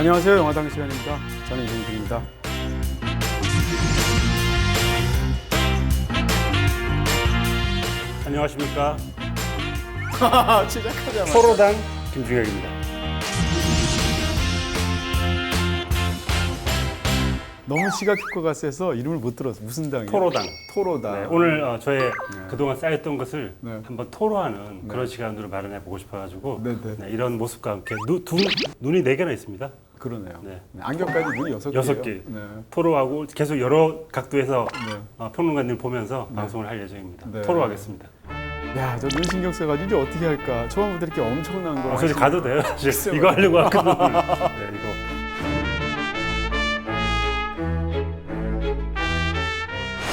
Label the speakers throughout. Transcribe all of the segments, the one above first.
Speaker 1: 안녕하세요. 영화당 시간입니다. 저는 이종필입니다.
Speaker 2: 안녕하십니까.
Speaker 1: 시작하자마자
Speaker 2: 토로당 김중혁입니다.
Speaker 1: 너무 시각 효과가 세서 이름을 못 들었어. 무슨 당이에요?
Speaker 2: 토로당.
Speaker 1: 토로당.
Speaker 2: 네, 오늘 저의 그동안 쌓였던 것을
Speaker 1: 네.
Speaker 2: 한번 토로하는 그런 시간으로 마련해 보고 싶어가지고
Speaker 1: 네.
Speaker 2: 이런 모습과 함께 눈이 4개나 있습니다.
Speaker 1: 그러네요.
Speaker 2: 네.
Speaker 1: 안경까지 눈이 6개예요.
Speaker 2: 6개.
Speaker 1: 네.
Speaker 2: 토로하고 계속 여러 각도에서
Speaker 1: 네.
Speaker 2: 평론가님 보면서 방송을 할 예정입니다.
Speaker 1: 네.
Speaker 2: 토로하겠습니다.
Speaker 1: 야, 저 눈 신경 써가지고 이제 어떻게 할까? 처음부터 이렇게 엄청난 거.
Speaker 2: 사실 가도 돼요. 사실 이거 하려고 하거든요. 네, 이거.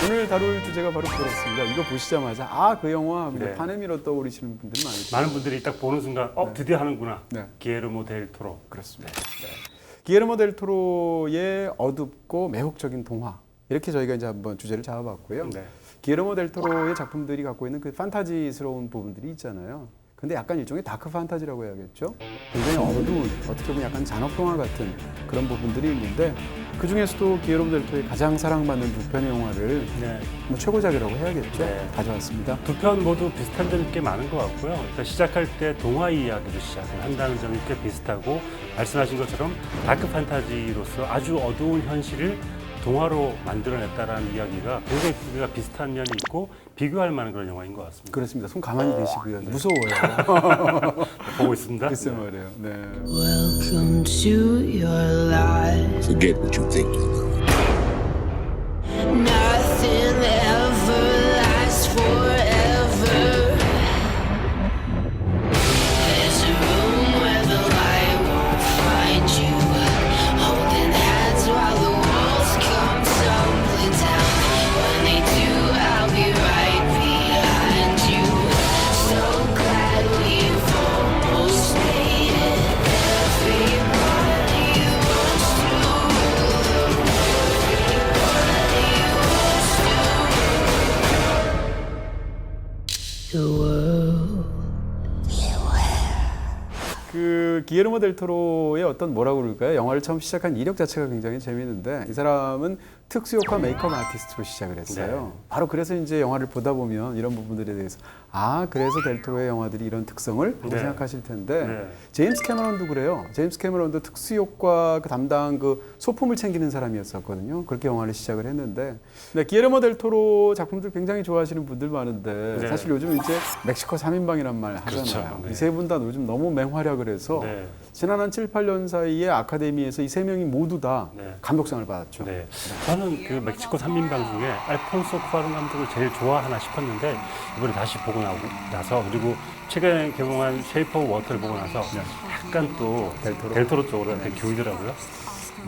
Speaker 1: 오늘 다룰 주제가 바로 그렇습니다. 이거 보시자마자 그 영화
Speaker 2: 네.
Speaker 1: 파네미로 떠오르시는 분들이 많으시죠.
Speaker 2: 많은 분들이 딱 보는 순간 드디어 하는구나.
Speaker 1: 네.
Speaker 2: 기에르모 델 토로.
Speaker 1: 그렇습니다. 기에르모 델 토로의 어둡고 매혹적인 동화. 이렇게 저희가 이제 한번 주제를 잡아봤고요.
Speaker 2: 네.
Speaker 1: 기에르모 델 토로의 작품들이 갖고 있는 그 판타지스러운 부분들이 있잖아요. 근데 약간 일종의 다크 판타지라고 해야겠죠. 굉장히 어두운, 어떻게 보면 약간 잔혹동화 같은 그런 부분들이 있는데 그 중에서도 기에르모 델 토로의 가장 사랑받는 두 편의 영화를
Speaker 2: 네.
Speaker 1: 뭐 최고작이라고 해야겠죠.
Speaker 2: 네.
Speaker 1: 가져왔습니다.
Speaker 2: 두 편 모두 비슷한 점이 꽤 많은 것 같고요. 일단 시작할 때 동화 이야기로 시작을 한다는 점이 꽤 비슷하고 말씀하신 것처럼 다크 판타지로서 아주 어두운 현실을 동화로 만들어냈다라는 이야기가 굉장히 두 개가 비슷한 면이 있고 비교할 만한 그런 영화인 것 같습니다.
Speaker 1: 그렇습니다. 손 가만히 계시고요. 무서워요.
Speaker 2: 보고 있습니다.
Speaker 1: 글쎄 말이에요. 네.
Speaker 3: Welcome to your life.
Speaker 4: Forget what you think you know.
Speaker 3: Nothing ever lasts forever. There's a room where the light won't find you. Holding hands while the walls come tumbling down. When they do, I'll be right behind you. So glad we've almost made it. Everybody wants to rule. The world.
Speaker 1: 그 기에르모 델 토로의 어떤 뭐라고 그럴까요? 영화를 처음 시작한 이력 자체가 굉장히 재미있는데 이 사람은 특수효과 메이크업 아티스트로 시작을 했어요.
Speaker 2: 네.
Speaker 1: 바로 그래서 이제 영화를 보다 보면 이런 부분들에 대해서 그래서 델 토로의 영화들이 이런 특성을 라고
Speaker 2: 네.
Speaker 1: 생각하실 텐데
Speaker 2: 네.
Speaker 1: 제임스 캐머런도 그래요. 제임스 캐머런도 특수효과 그 담당 그 소품을 챙기는 사람이었었거든요. 그렇게 영화를 시작을 했는데 기에르모 델 토로 작품들 굉장히 좋아하시는 분들 많은데
Speaker 2: 네.
Speaker 1: 사실 요즘 이제 멕시코 3인방이란 말 하잖아요.
Speaker 2: 그렇죠. 네.
Speaker 1: 이 세 분 다 요즘 너무 맹활약을 해서
Speaker 2: 네.
Speaker 1: 지난 한 7, 8년 사이에 아카데미에서 이 세 명이 모두 다
Speaker 2: 네.
Speaker 1: 감독상을 받았죠.
Speaker 2: 네. 저는 그 멕시코 3인방 중에 알폰소 쿠아론 감독을 제일 좋아하나 싶었는데 이번에 다시 보고 나서 그리고 최근에 개봉한 쉐이프 오브 워터를 보고 나서 약간 또 델토로 쪽으로 약간 기울더라고요.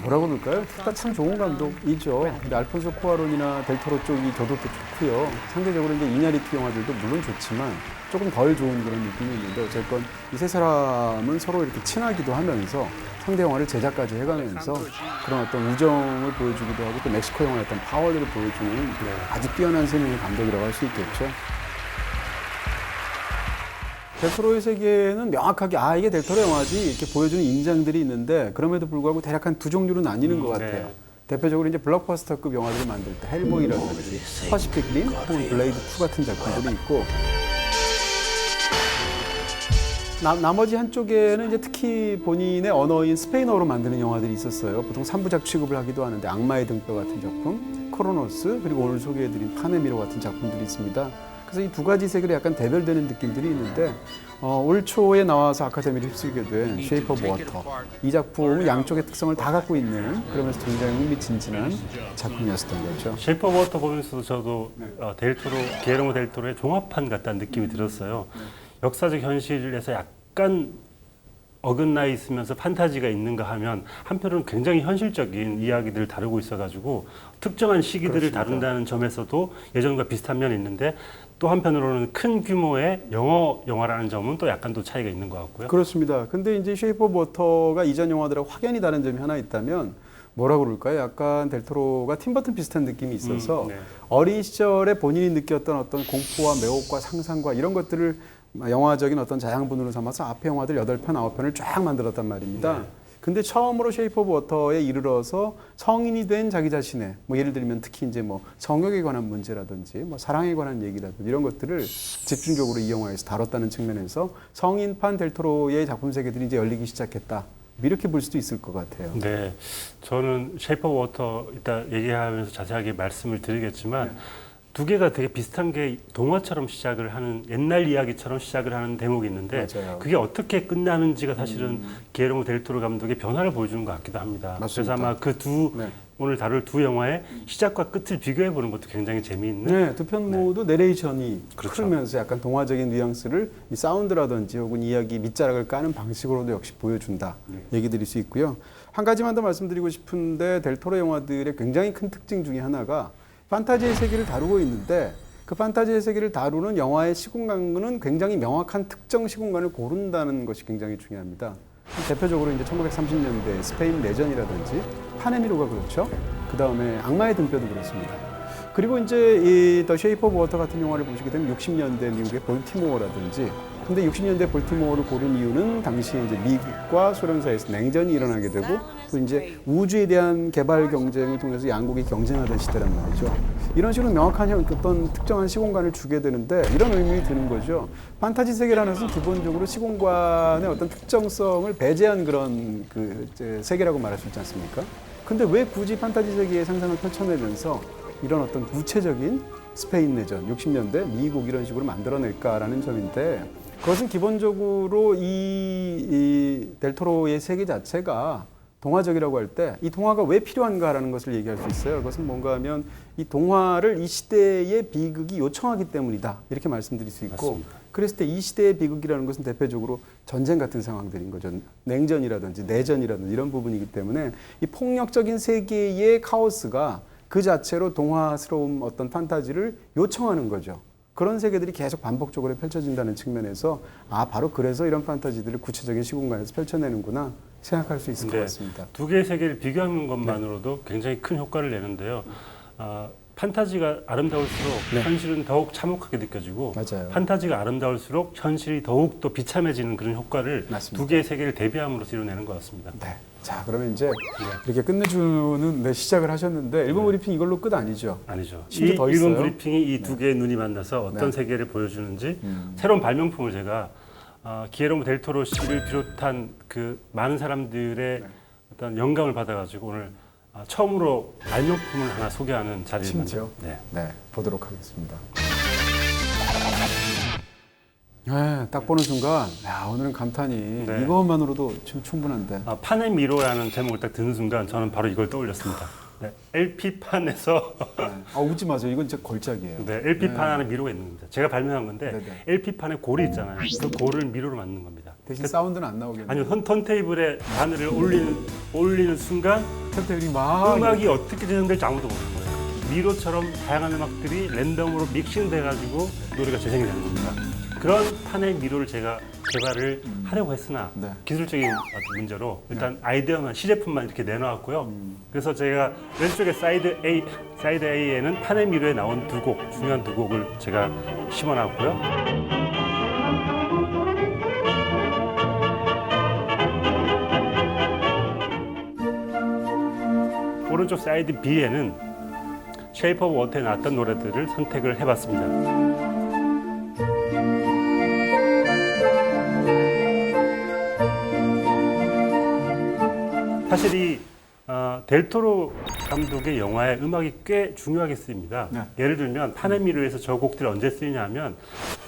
Speaker 1: 뭐라고 그럴까요? 둘 다 참 좋은 감독이죠. 근데 알폰소 쿠아론이나 델토로 쪽이 저도 또 좋고요. 상대적으로 이제 이냐리투 영화들도 물론 좋지만 조금 덜 좋은 그런 느낌이 있는데 어쨌건 이 세 사람은 서로 이렇게 친하기도 하면서 상대 영화를 제작까지 해가면서 그런 어떤 우정을 보여주기도 하고 또 멕시코 영화의 어떤 파워를 보여주는 아주 뛰어난 세 명의 감독이라고 할 수 있겠죠. 델토로의 세계는 명확하게 이게 델토로 영화지 이렇게 보여주는 인장들이 있는데 그럼에도 불구하고 대략 한 두 종류로 나뉘는 것 같아요.
Speaker 2: 네.
Speaker 1: 대표적으로 이제 블록버스터급 영화들을 만들 때 헬보이라든지 퍼시픽 림 혹은 블레이드 2 같은 작품들이 있고 나머지 한쪽에는 이제 특히 본인의 언어인 스페인어로 만드는 영화들이 있었어요. 보통 3부작 취급을 하기도 하는데 악마의 등뼈 같은 작품, 크로노스 그리고 오늘 소개해드린 파네미로 같은 작품들이 있습니다. 그래서 이 두 가지 세계로 약간 대별되는 느낌들이 있는데 올 초에 나와서 아카데미를 휩쓸게 된 쉐이프 오브 워터 이 작품은 양쪽의 특성을 다 갖고 있는 그러면서 굉장히 흥미진진한 작품이었던 거죠.
Speaker 2: 쉐이프 오브 워터 보면서도 저도 기에르모 델 토로의 종합판 같다는 느낌이 들었어요. 역사적 현실에서 약간 어긋나 있으면서 판타지가 있는가 하면 한편으로는 굉장히 현실적인 이야기들을 다루고 있어가지고 특정한 시기들을 다룬다는 점에서도 예전과 비슷한 면이 있는데 또 한편으로는 큰 규모의 영화라는 점은 또 약간 또 차이가 있는 것 같고요.
Speaker 1: 그렇습니다. 근데 이제 쉐이프 오브 워터가 이전 영화들하고 확연히 다른 점이 하나 있다면 뭐라고 그럴까요? 약간 델토로가 팀버튼 비슷한 느낌이 있어서
Speaker 2: 네.
Speaker 1: 어린 시절에 본인이 느꼈던 어떤 공포와 매혹과 상상과 이런 것들을 영화적인 어떤 자양분으로 삼아서 앞에 영화들 8편, 9편을 쫙 만들었단 말입니다.
Speaker 2: 네.
Speaker 1: 근데 처음으로 쉐이프 오브 워터에 이르러서 성인이 된 자기 자신의 뭐 예를 들면 특히 이제 뭐 성욕에 관한 문제라든지 뭐 사랑에 관한 얘기라든지 이런 것들을 집중적으로 이 영화에서 다뤘다는 측면에서 성인판 델토로의 작품 세계들이 이제 열리기 시작했다. 이렇게 볼 수도 있을 것 같아요.
Speaker 2: 네, 저는 쉐이프 오브 워터 이따 얘기하면서 자세하게 말씀을 드리겠지만 두 개가 되게 비슷한 게 동화처럼 시작을 하는 옛날 이야기처럼 시작을 하는 대목이 있는데
Speaker 1: 맞아요.
Speaker 2: 그게 어떻게 끝나는지가 사실은 기에르모 델토로 감독의 변화를 보여주는 것 같기도 합니다.
Speaker 1: 맞습니다.
Speaker 2: 그래서 아마 그
Speaker 1: 네.
Speaker 2: 오늘 다룰 두 영화의 시작과 끝을 비교해 보는 것도 굉장히 재미있는.
Speaker 1: 네, 두 편 모두 내레이션이
Speaker 2: 그렇죠.
Speaker 1: 흐르면서 약간 동화적인 뉘앙스를 이 사운드라든지 혹은 이야기 밑자락을 까는 방식으로도 역시 보여준다 얘기 드릴 수 있고요. 한 가지만 더 말씀드리고 싶은데 델토로 영화들의 굉장히 큰 특징 중에 하나가 판타지의 세계를 다루고 있는데 그 판타지의 세계를 다루는 영화의 시공간은 굉장히 명확한 특정 시공간을 고른다는 것이 굉장히 중요합니다. 대표적으로 이제 1930년대 스페인 내전이라든지 파네미로가 그렇죠. 그 다음에 악마의 등뼈도 그렇습니다. 그리고 이제 이 더 쉐이프 오브 워터 같은 영화를 보시게 되면 60년대 미국의 볼티모어라든지 근데 60년대 볼티모어를 고른 이유는 당시에 이제 미국과 소련 사이에서 냉전이 일어나게 되고 또 이제 우주에 대한 개발 경쟁을 통해서 양국이 경쟁하던 시대란 말이죠. 이런 식으로 명확한 어떤 특정한 시공간을 주게 되는데 이런 의미가 드는 거죠. 판타지 세계라는 것은 기본적으로 시공간의 어떤 특정성을 배제한 그런 그 세계라고 말할 수 있지 않습니까? 근데 왜 굳이 판타지 세계의 상상을 펼쳐내면서 이런 어떤 구체적인 스페인 내전, 60년대 미국 이런 식으로 만들어낼까라는 점인데 그것은 기본적으로 이 델토로의 세계 자체가 동화적이라고 할 때 이 동화가 왜 필요한가라는 것을 얘기할 수 있어요. 그것은 뭔가 하면 이 동화를 이 시대의 비극이 요청하기 때문이다. 이렇게 말씀드릴 수 있고
Speaker 2: 맞습니다.
Speaker 1: 그랬을 때 이 시대의 비극이라는 것은 대표적으로 전쟁 같은 상황들인 거죠. 냉전이라든지 내전이라든지 이런 부분이기 때문에 이 폭력적인 세계의 카오스가 그 자체로 동화스러운 어떤 판타지를 요청하는 거죠. 그런 세계들이 계속 반복적으로 펼쳐진다는 측면에서 아 바로 그래서 이런 판타지들을 구체적인 시공간에서 펼쳐내는구나 생각할 수 있을 것 같습니다.
Speaker 2: 두 개의 세계를 비교하는 것만으로도 굉장히 큰 효과를 내는데요. 판타지가 아름다울수록
Speaker 1: 네.
Speaker 2: 현실은 더욱 참혹하게 느껴지고
Speaker 1: 맞아요.
Speaker 2: 판타지가 아름다울수록 현실이 더욱 더 비참해지는 그런 효과를
Speaker 1: 맞습니다.
Speaker 2: 두 개의 세계를 대비함으로써 이루어내는 것 같습니다.
Speaker 1: 네. 자 그러면 이제 이렇게 끝내주는 시작을 하셨는데 일본 브리핑 이걸로 끝 아니죠?
Speaker 2: 아니죠. 이
Speaker 1: 심지어 더
Speaker 2: 일본
Speaker 1: 있어요?
Speaker 2: 브리핑이 이 두 개의 눈이 만나서 어떤
Speaker 1: 네.
Speaker 2: 세계를 보여주는지 새로운 발명품을 제가 기에르모 델토로 씨를 비롯한 그 많은 사람들의 어떤 영감을 받아가지고 오늘 처음으로 발명품을 하나 소개하는 자리를
Speaker 1: 심지어?
Speaker 2: 네.
Speaker 1: 네, 보도록 하겠습니다. 네, 딱 보는 순간 야 오늘은 감탄이
Speaker 2: 네.
Speaker 1: 이것만으로도 지금 충분한데
Speaker 2: 파네미로라는 제목을 딱 듣는 순간 저는 바로 이걸 떠올렸습니다. 네, LP판에서
Speaker 1: 웃지 마세요. 이건 진짜 걸작이에요.
Speaker 2: 네, LP판 안에 미로가 있는 겁니다. 제가 발명한 건데
Speaker 1: 네네.
Speaker 2: LP판에 골이 있잖아요. 그 골을 미로로 만든 겁니다.
Speaker 1: 대신 사운드는 안 나오겠네요.
Speaker 2: 아니요, 턴테이블에 바늘을 올리는 순간
Speaker 1: 탭들이 막
Speaker 2: 음악이 어떻게 진행될지 아무도 모르는 거예요. 미로처럼 다양한 음악들이 랜덤으로 믹싱돼가지고 노래가 재생이 되는 겁니다. 그런 판의 미로를 제가 개발을 하려고 했으나
Speaker 1: 네.
Speaker 2: 기술적인 어떤 문제로 일단 아이디어만 시제품만 이렇게 내놓았고요. 그래서 제가 왼쪽에 사이드 A에는 판의 미로에 나온 두 곡, 중요한 두 곡을 제가 심어놨고요. 오른쪽 사이드 B에는 쉐이프 오브 워터에 나왔던 노래들을 선택을 해봤습니다. 사실 이 델토로 감독의 영화에 음악이 꽤 중요하게 쓰입니다.
Speaker 1: 네.
Speaker 2: 예를 들면 파네미르에서 저 곡들이 언제 쓰이냐면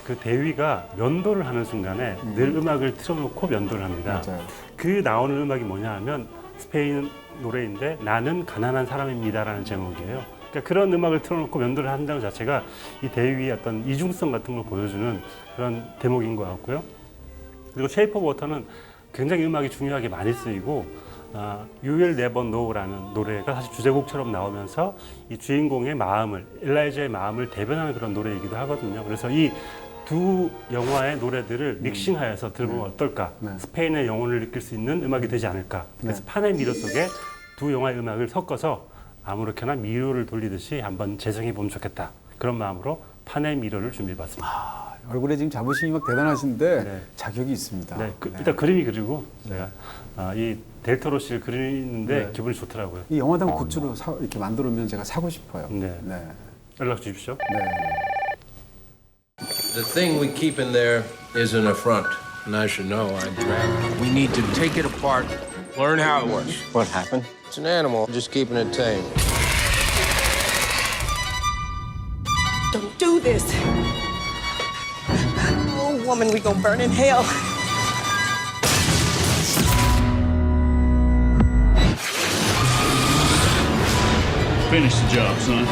Speaker 2: 그 대위가 면도를 하는 순간에 늘 음악을 틀어놓고 면도를 합니다.
Speaker 1: 맞아요.
Speaker 2: 그 나오는 음악이 뭐냐 하면 스페인 노래인데 나는 가난한 사람입니다라는 제목이에요. 그러니까 그런 음악을 틀어놓고 면도를 한다는 자체가 이 대위의 어떤 이중성 같은 걸 보여주는 그런 대목인 것 같고요. 그리고 쉐이프 오브 워터는 굉장히 음악이 중요하게 많이 쓰이고 You Will Never Know라는 노래가 사실 주제곡처럼 나오면서 이 주인공의 마음을, 엘라이자의 마음을 대변하는 그런 노래이기도 하거든요. 그래서 이 두 영화의 노래들을 믹싱하여서 들어보면 어떨까?
Speaker 1: 네.
Speaker 2: 스페인의 영혼을 느낄 수 있는 음악이 되지 않을까? 그래서 판의 미로 속에 두 영화의 음악을 섞어서 아무렇게나 미로를 돌리듯이 한번 재생해 보면 좋겠다. 그런 마음으로 판의 미로를 준비해봤습니다.
Speaker 1: 얼굴에 지금 자부심이 막 대단하신데
Speaker 2: 네.
Speaker 1: 자격이 있습니다.
Speaker 2: 네, 일단 그림이 그리고 제가 이 델토로 씨를 그리는데
Speaker 1: 네.
Speaker 2: 기분이 좋더라고요.
Speaker 1: 이 영화당 굿즈로 이렇게 만들어면 제가 사고 싶어요.
Speaker 2: 네.
Speaker 1: 네.
Speaker 2: 연락 주십시오.
Speaker 1: 네.
Speaker 4: The thing we keep in there is an affront, and I should know. We need to take it apart, learn how it works.
Speaker 5: What happened?
Speaker 4: It's an animal, just keeping it tame.
Speaker 6: Don't do this. Oh, woman, we gonna burn in hell.
Speaker 7: Finish the job, son.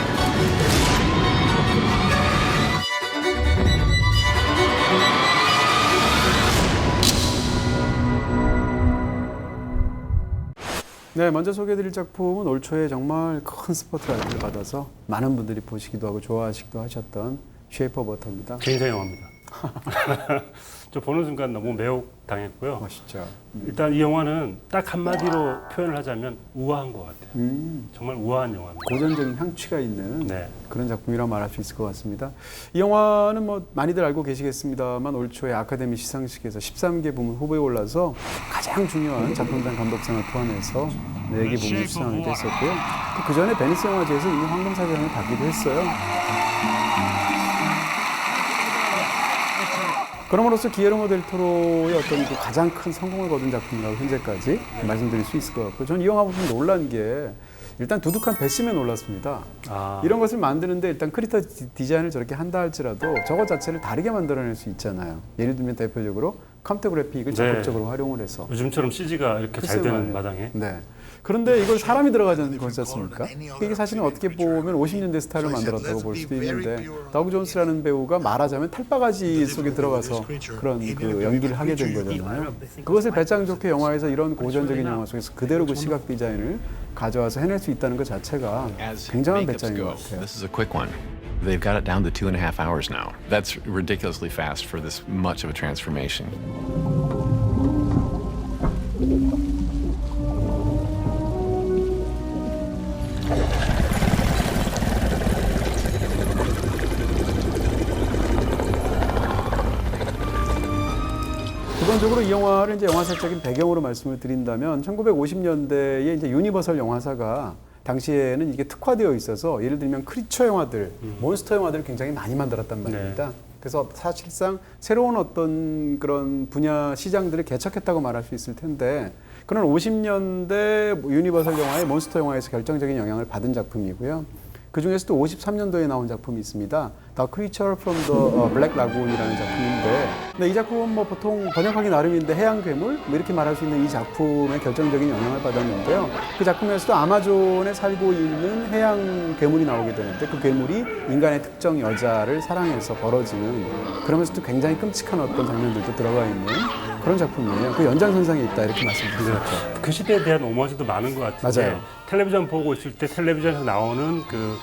Speaker 1: 네, 먼저 소개해드릴 작품은 올 초에 정말 큰 스포트라이트를 받아서 많은 분들이 보시기도 하고 좋아하시기도 하셨던 쉐이프 오브 워터입니다.
Speaker 2: 제 인생 영화입니다. 저 보는 순간 너무 매혹 당했고요.
Speaker 1: 멋있죠.
Speaker 2: 일단 이 영화는 딱 한마디로 표현을 하자면 우아한 것 같아요. 정말 우아한 영화입니다.
Speaker 1: 고전적인 향취가 있는
Speaker 2: 네.
Speaker 1: 그런 작품이라고 말할 수 있을 것 같습니다. 이 영화는 뭐 많이들 알고 계시겠습니다만 올 초에 아카데미 시상식에서 13개 부문 후보에 올라서 가장 중요한 작품상 감독상을 포함해서 4개 부문 수상하기도 했었고요. 그 전에 베니스 영화제에서 이미 황금사자상을 받기도 했어요. 그럼으로써 기에르모 델 토로의 어떤 그 가장 큰 성공을 거둔 작품이라고 현재까지 말씀드릴 수 있을 것 같고, 저는 이 영화 보면 놀란 게 일단 두둑한 배심에 놀랐습니다. 이런 것을 만드는데 일단 크리터 디자인을 저렇게 한다 할지라도 저것 자체를 다르게 만들어낼 수 있잖아요. 예를 들면 대표적으로 컴퓨터 그래픽을 적극적으로 활용을 해서.
Speaker 2: 요즘처럼 CG가 이렇게 잘 되는 마당에.
Speaker 1: 네. 그런데 이걸 사람이 들어가지 거지 않습니까? 이게 사실은 어떻게 보면 50년대 스타일을 만들었다고 볼 수도 있는데, 다우 존스라는 배우가 말하자면 탈바가지 속에 들어가서 그런 그 연기를 하게 된 거잖아요. 그것을 배짱 좋게 영화에서 이런 고전적인 영화 속에서 그대로 그 시각 디자인을 가져와서 해낼 수 있다는 것 자체가 굉장한 배짱인 것 같아요.
Speaker 8: This is a quick one. They've got it down to 2.5 hours now. That's ridiculously fast for this much of a transformation.
Speaker 1: 기본적으로 이 영화를 이제 영화사적인 배경으로 말씀을 드린다면 1950년대에 이제 유니버설 영화사가 당시에는 이게 특화되어 있어서 예를 들면 크리처 영화들, 몬스터 영화들을 굉장히 많이 만들었단 말입니다.
Speaker 2: 네.
Speaker 1: 그래서 사실상 새로운 어떤 그런 분야 시장들을 개척했다고 말할 수 있을 텐데, 그런 50년대 유니버설 영화의 몬스터 영화에서 결정적인 영향을 받은 작품이고요. 그 중에서도 53년도에 나온 작품이 있습니다. The Creature from the Black Lagoon이라는 작품인데, 근데 이 작품은 뭐 보통 번역하기 나름인데 해양 괴물 뭐 이렇게 말할 수 있는 이 작품의 결정적인 영향을 받았는데요. 그 작품에서도 아마존에 살고 있는 해양 괴물이 나오게 되는데, 그 괴물이 인간의 특정 여자를 사랑해서 벌어지는, 그러면서도 굉장히 끔찍한 어떤 장면들도 들어가 있는 그런 작품이에요. 그 연장선상에 있다 이렇게 말씀드렸죠.
Speaker 2: 그 시대에 대한 오마주도 많은 것 같은데,
Speaker 1: 맞아요.
Speaker 2: 텔레비전 보고 있을 때 텔레비전에서 나오는 그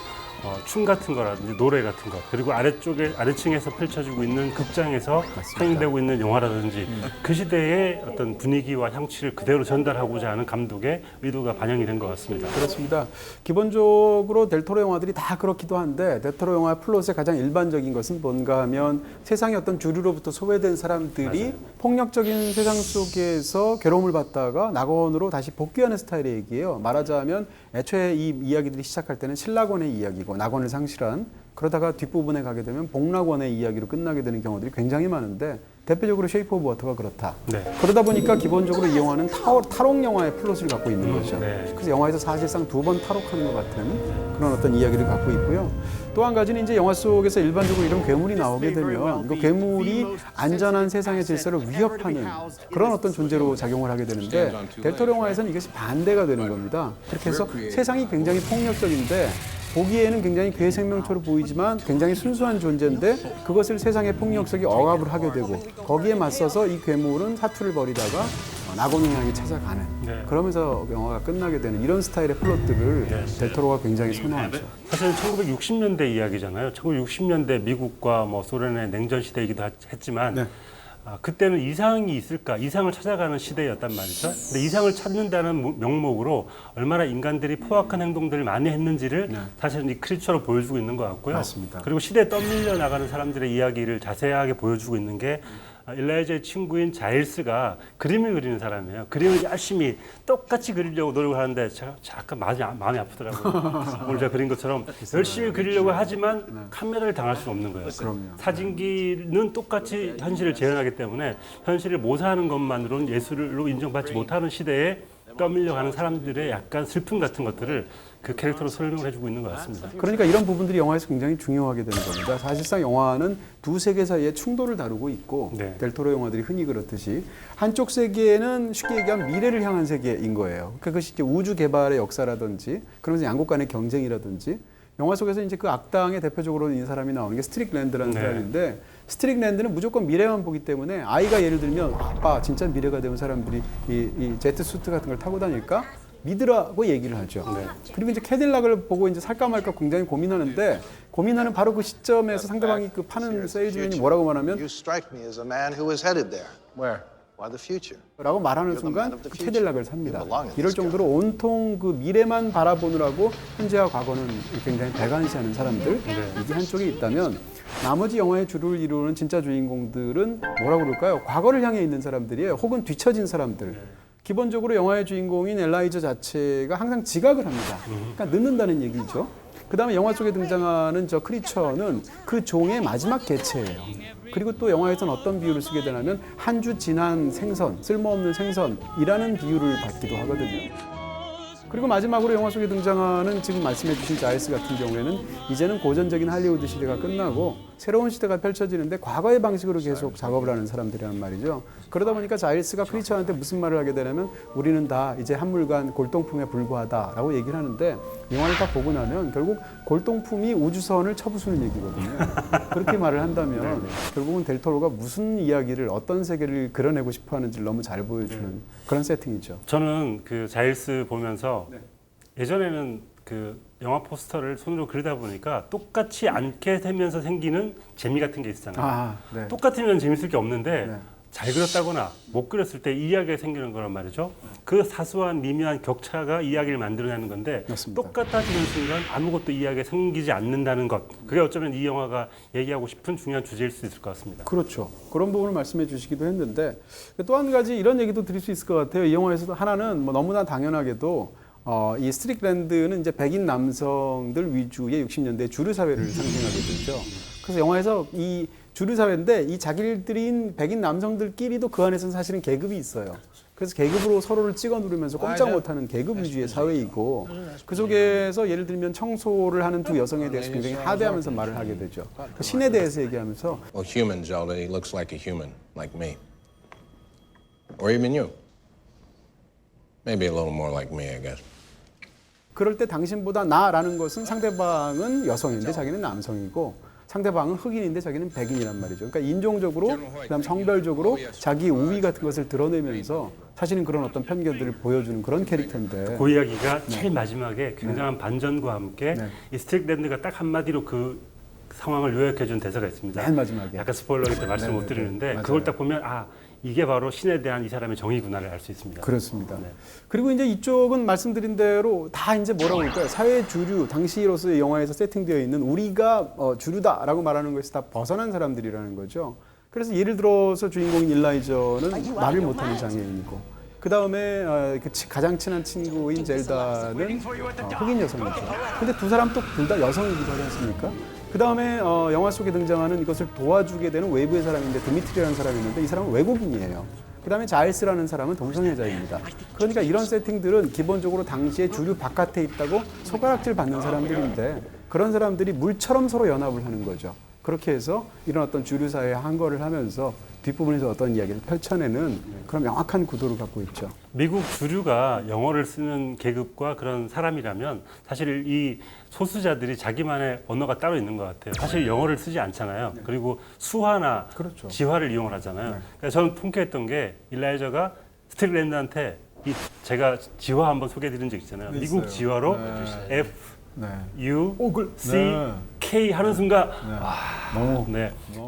Speaker 2: 춤 같은 거라든지 노래 같은 것, 그리고 아래층에서 펼쳐지고 있는 극장에서 상영되고 있는 영화라든지 그 시대의 어떤 분위기와 향취를 그대로 전달하고자 하는 감독의 의도가 반영이 된 것 같습니다.
Speaker 1: 그렇습니다. 기본적으로 델토로 영화들이 다 그렇기도 한데, 델토로 영화의 플롯의 가장 일반적인 것은 뭔가 하면 세상의 어떤 주류로부터 소외된 사람들이
Speaker 2: 맞아요.
Speaker 1: 폭력적인 세상 속에서 괴로움을 받다가 낙원으로 다시 복귀하는 스타일의 얘기예요. 말하자면 애초에 이 이야기들이 시작할 때는 신락원의 이야기고 낙원을 상실한, 그러다가 뒷부분에 가게 되면 복락원의 이야기로 끝나게 되는 경우들이 굉장히 많은데, 대표적으로 쉐이프 오브 워터가 그렇다.
Speaker 2: 네.
Speaker 1: 그러다 보니까 기본적으로 이 영화는 탈옥 영화의 플롯을 갖고 있는 거죠.
Speaker 2: 네.
Speaker 1: 그래서 영화에서 사실상 2번 탈옥하는 것 같은 그런 어떤 이야기를 갖고 있고요. 또 한 가지는 이제 영화 속에서 일반적으로 이런 괴물이 나오게 되면 그 괴물이 안전한 세상의 질서를 위협하는 그런 어떤 존재로 작용을 하게 되는데, 델토로 영화에서는 이것이 반대가 되는 겁니다. 그렇게 해서 세상이 굉장히 폭력적인데 보기에는 굉장히 괴 생명체로 보이지만 굉장히 순수한 존재인데, 그것을 세상의 폭력성이 억압을 하게 되고 거기에 맞서서 이 괴물은 사투를 벌이다가 낙원을 향해 찾아가는,
Speaker 2: 네.
Speaker 1: 그러면서 영화가 끝나게 되는 이런 스타일의 플롯들을 델토로가 굉장히 선호하죠.
Speaker 2: 사실 1960년대 이야기잖아요. 1960년대 미국과 뭐 소련의 냉전 시대이기도 했지만
Speaker 1: 네.
Speaker 2: 그때는 이상이 있을까? 이상을 찾아가는 시대였단 말이죠. 근데 이상을 찾는다는 명목으로 얼마나 인간들이 포악한 행동들을 많이 했는지를 사실은 이 크리처로 보여주고 있는 것 같고요.
Speaker 1: 맞습니다.
Speaker 2: 그리고 시대에 떠밀려 나가는 사람들의 이야기를 자세하게 보여주고 있는 게 일라이저의 친구인 자일스가 그림을 그리는 사람이에요. 그림을 열심히 똑같이 그리려고 노력을 하는데 제가 약간 마음이 아프더라고요. 오늘 제가 그린 것처럼 열심히 그리려고 하지만 카메라를 당할 수는 없는 거예요.
Speaker 1: 그럼요.
Speaker 2: 사진기는 똑같이 현실을 재현하기 때문에 현실을 모사하는 것만으로는 예술로 인정받지 못하는 시대에 떠밀려가는 사람들의 약간 슬픔 같은 것들을 그 캐릭터로 설명을 해주고 있는 것 같습니다.
Speaker 1: 그러니까 이런 부분들이 영화에서 굉장히 중요하게 되는 겁니다. 사실상 영화는 두 세계 사이의 충돌을 다루고 있고
Speaker 2: 네.
Speaker 1: 델토로 영화들이 흔히 그렇듯이 한쪽 세계는 쉽게 얘기하면 미래를 향한 세계인 거예요. 그러니까 그것이 이제 우주 개발의 역사라든지 그러면서 양국 간의 경쟁이라든지 영화 속에서 이제 그 악당의 대표적으로 이 사람이 나오는 게 스트릭랜드라는
Speaker 2: 네.
Speaker 1: 사람인데 스트릭랜드는 무조건 미래만 보기 때문에 아이가 예를 들면 아빠 진짜 미래가 되면 사람들이 이 제트 수트 같은 걸 타고 다닐까? 믿으라고 얘기를 하죠. 그리고 이제 캐딜락을 보고 이제 살까 말까 굉장히 고민하는데 고민하는 바로 그 시점에서 상대방이 그 파는 세일즈맨이 뭐라고 말하면
Speaker 5: You strike me as a man who is headed there. Where? Why the future?
Speaker 1: 라고 말하는 순간 그 캐딜락을 삽니다. 이럴 정도로 온통 그 미래만 바라보느라고 현재와 과거는 굉장히 배관시하는 사람들 이게 한쪽에 있다면 나머지 영화의 주를 이루는 진짜 주인공들은 뭐라고 그럴까요? 과거를 향해 있는 사람들이에요. 혹은 뒤처진 사람들. 기본적으로 영화의 주인공인 엘라이저 자체가 항상 지각을 합니다. 그러니까 늦는다는 얘기죠. 그 다음에 영화 속에 등장하는 저 크리처는 그 종의 마지막 개체예요. 그리고 또 영화에서는 어떤 비유를 쓰게 되냐면 한 주 지난 생선, 쓸모없는 생선이라는 비유를 받기도 하거든요. 그리고 마지막으로 영화 속에 등장하는 지금 말씀해 주신 자일스 같은 경우에는 이제는 고전적인 할리우드 시대가 끝나고 새로운 시대가 펼쳐지는데 과거의 방식으로 계속 작업을 하는 사람들이란 말이죠. 그러다 보니까 자일스가 크리처한테 무슨 말을 하게 되냐면 우리는 다 이제 한물간 골동품에 불과하다라고 얘기를 하는데 영화를 다 보고 나면 결국 골동품이 우주선을 쳐부수는 얘기거든요. 그렇게 말을 한다면 결국은 델토로가 무슨 이야기를 어떤 세계를 그려내고 싶어 하는지를 너무 잘 보여주는 그런 세팅이죠.
Speaker 2: 저는 그 자일스 보면서 예전에는 그 영화 포스터를 손으로 그리다 보니까 똑같이 않게 되면서 생기는 재미 같은 게 있잖아요. 똑같으면 재밌을 게 없는데 잘 그렸다거나 못 그렸을 때 이야기가 생기는 거란 말이죠. 그 사소한 미묘한 격차가 이야기를 만들어내는 건데
Speaker 1: 맞습니다.
Speaker 2: 똑같아지는 순간 아무것도 이야기가 생기지 않는다는 것. 그게 어쩌면 이 영화가 얘기하고 싶은 중요한 주제일 수 있을 것 같습니다.
Speaker 1: 그렇죠. 그런 부분을 말씀해 주시기도 했는데 또 한 가지 이런 얘기도 드릴 수 있을 것 같아요. 이 영화에서도 하나는 뭐 너무나 당연하게도 이 스트릭랜드는 이제 백인 남성들 위주의 60년대 주류 사회를 상징하게 되죠. 그래서 영화에서 이 주류 사회인데 이 자기들인 백인 남성들끼리도 그 안에서는 사실은 계급이 있어요. 그래서 계급으로 서로를 찍어 누르면서 꼼짝 못하는 계급 위주의 사회이고 그 속에서 예를 들면 청소를 하는 두 여성에 대해서 굉장히 하대하면서 말을 하게 되죠. 그 신에 대해서 얘기하면서
Speaker 4: Well, human, Zelda, he looks like a human, like me. Or even you. Maybe a little more like me, I guess.
Speaker 1: 그럴 때 당신보다 나라는 것은 상대방은 여성인데 자기는 남성이고 상대방은 흑인인데 자기는 백인이란 말이죠. 그러니까 인종적으로 그다음 성별적으로 자기 우위 같은 것을 드러내면서 사실은 그런 어떤 편견들을 보여주는 그런 캐릭터인데
Speaker 2: 그 이야기가 제일 마지막에 굉장한 반전과 함께 이 스트릭랜드가 딱 한마디로 그 상황을 요약해준 대사가 있습니다.
Speaker 1: 맨 마지막에.
Speaker 2: 약간 스포일러기 때문에 말씀 못 드리는데 그걸 딱 보면 이게 바로 신에 대한 이 사람의 정의구나를 알 수 있습니다.
Speaker 1: 그렇습니다. 그리고 이제 이쪽은 말씀드린 대로 다 이제 뭐라고 할까요? 사회 주류, 당시로서의 영화에서 세팅되어 있는 우리가 주류다라고 말하는 것이 다 벗어난 사람들이라는 거죠. 그래서 예를 들어서 주인공인 일라이저는 말을 못하는 장애인이고 그 다음에 가장 친한 친구인 젤다는 흑인 여성이죠. 근데 두 사람 또 둘 다 여성이기도 하지 않습니까? 그 다음에 영화 속에 등장하는 이것을 도와주게 되는 외부의 사람인데 드미트리라는 사람이 있는데 이 사람은 외국인이에요. 그 다음에 자일스라는 사람은 동성애자입니다. 그러니까 이런 세팅들은 기본적으로 당시에 주류 바깥에 있다고 손가락질 받는 사람들인데 그런 사람들이 물처럼 서로 연합을 하는 거죠. 그렇게 해서 이런 어떤 주류 사회에 항거를 하면서 뒷부분에서 어떤 이야기를 펼쳐내는 그런 명확한 구도를 갖고 있죠.
Speaker 2: 미국 주류가 영어를 쓰는 계급과 그런 사람이라면 사실 이 소수자들이 자기만의 언어가 따로 있는 것 같아요. 사실 영어를 쓰지 않잖아요. 그리고 수화나
Speaker 1: 그렇죠.
Speaker 2: 지화를 이용을 하잖아요. 그러니까 저는 통쾌했던 게 일라이저가 스트릭랜드한테 제가 지화 한번 소개해드린 적 있잖아요. 미국 지화로 F, U, C, K 하는 순간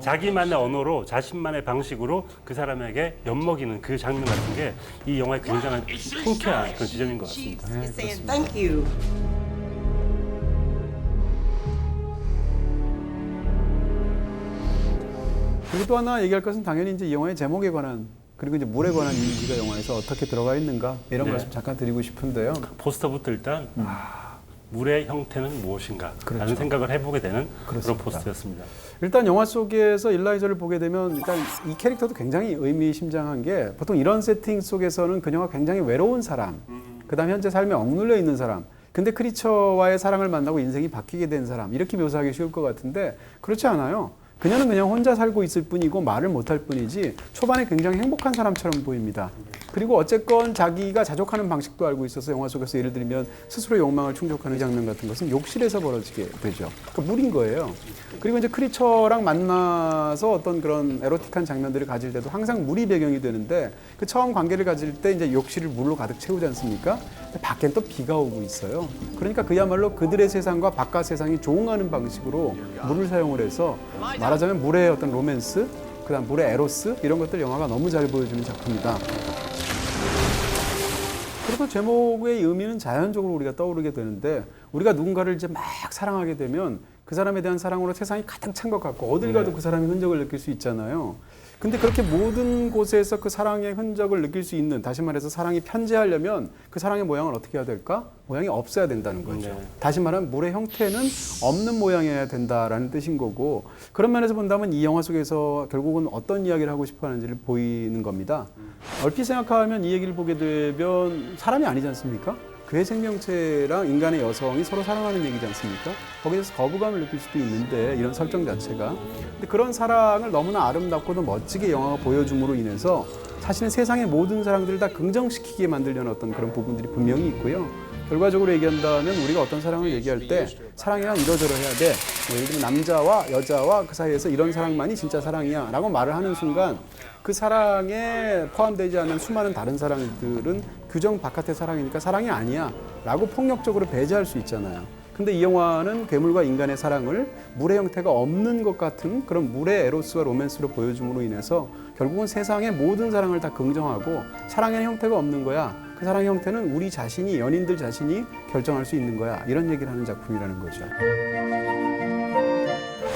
Speaker 2: 자기만의 언어로 자신만의 방식으로 그 사람에게 엿먹이는 그 장면 같은 게 이 영화의 굉장한 통쾌한 그런 지점인 것 같습니다.
Speaker 6: He's saying thank you.
Speaker 1: 그리고 또 하나 얘기할 것은 당연히 이제 이 영화의 제목에 관한 그리고 이제 물에 관한 이미지가 영화에서 어떻게 들어가 있는가 이런
Speaker 2: 네.
Speaker 1: 말씀 잠깐 드리고 싶은데요.
Speaker 2: 포스터부터 일단 물의 형태는 무엇인가
Speaker 1: 그렇죠.
Speaker 2: 라는 생각을 해보게 되는
Speaker 1: 그렇습니다.
Speaker 2: 그런 포스터였습니다.
Speaker 1: 일단 영화 속에서 일라이저를 보게 되면 일단 이 캐릭터도 굉장히 의미심장한 게 보통 이런 세팅 속에서는 그녀가 굉장히 외로운 사람, 그다음 현재 삶에 억눌려 있는 사람, 근데 크리처와의 사랑을 만나고 인생이 바뀌게 된 사람 이렇게 묘사하기 쉬울 것 같은데 그렇지 않아요. 그녀는 그냥 혼자 살고 있을 뿐이고 말을 못할 뿐이지 초반에 굉장히 행복한 사람처럼 보입니다. 그리고 어쨌건 자기가 자족하는 방식도 알고 있어서 영화 속에서 예를 들면 스스로의 욕망을 충족하는 장면 같은 것은 욕실에서 벌어지게 되죠. 그러니까 물인 거예요. 그리고 이제 크리처랑 만나서 어떤 그런 에로틱한 장면들을 가질 때도 항상 물이 배경이 되는데 그 처음 관계를 가질 때 이제 욕실을 물로 가득 채우지 않습니까? 근데 밖엔 또 비가 오고 있어요. 그러니까 그야말로 그들의 세상과 바깥 세상이 조응하는 방식으로 물을 사용을 해서 말하자면 물의 어떤 로맨스, 그다음 물의 에로스 이런 것들 영화가 너무 잘 보여주는 작품이다. 그래서 제목의 의미는 자연적으로 우리가 떠오르게 되는데 우리가 누군가를 이제 막 사랑하게 되면 그 사람에 대한 사랑으로 세상이 가득 찬 것 같고 어딜 가도 그 사람의 흔적을 느낄 수 있잖아요. 근데 그렇게 모든 곳에서 그 사랑의 흔적을 느낄 수 있는, 다시 말해서 사랑이 편재하려면 그 사랑의 모양을 어떻게 해야 될까? 모양이 없어야 된다는 거죠.
Speaker 2: 네.
Speaker 1: 다시 말하면 물의 형태는 없는 모양이어야 된다라는 뜻인 거고, 그런 면에서 본다면 이 영화 속에서 결국은 어떤 이야기를 하고 싶어 하는지를 보이는 겁니다. 얼핏 생각하면 이 얘기를 보게 되면 사람이 아니지 않습니까? 그의 생명체랑 인간의 여성이 서로 사랑하는 얘기지 않습니까? 거기에서 거부감을 느낄 수도 있는데 이런 설정 자체가. 근데 그런 사랑을 너무나 아름답고도 멋지게 영화가 보여줌으로 인해서 사실은 세상의 모든 사랑들을 다 긍정시키게 만들려는 어떤 그런 부분들이 분명히 있고요. 결과적으로 얘기한다면 우리가 어떤 사랑을 얘기할 때 사랑이란 이러저러해야 돼. 뭐 예를 들면 남자와 여자와 그 사이에서 이런 사랑만이 진짜 사랑이야 라고 말을 하는 순간 그 사랑에 포함되지 않는 수많은 다른 사랑들은 규정 바깥의 사랑이니까 사랑이 아니야 라고 폭력적으로 배제할 수 있잖아요. 근데 이 영화는 괴물과 인간의 사랑을 물의 형태가 없는 것 같은 그런 물의 에로스와 로맨스로 보여줌으로 인해서 결국은 세상의 모든 사랑을 다 긍정하고 사랑의 형태가 없는 거야. 그 사랑의 형태는 우리 자신이, 연인들 자신이 결정할 수 있는 거야. 이런 얘기를 하는 작품이라는 거죠.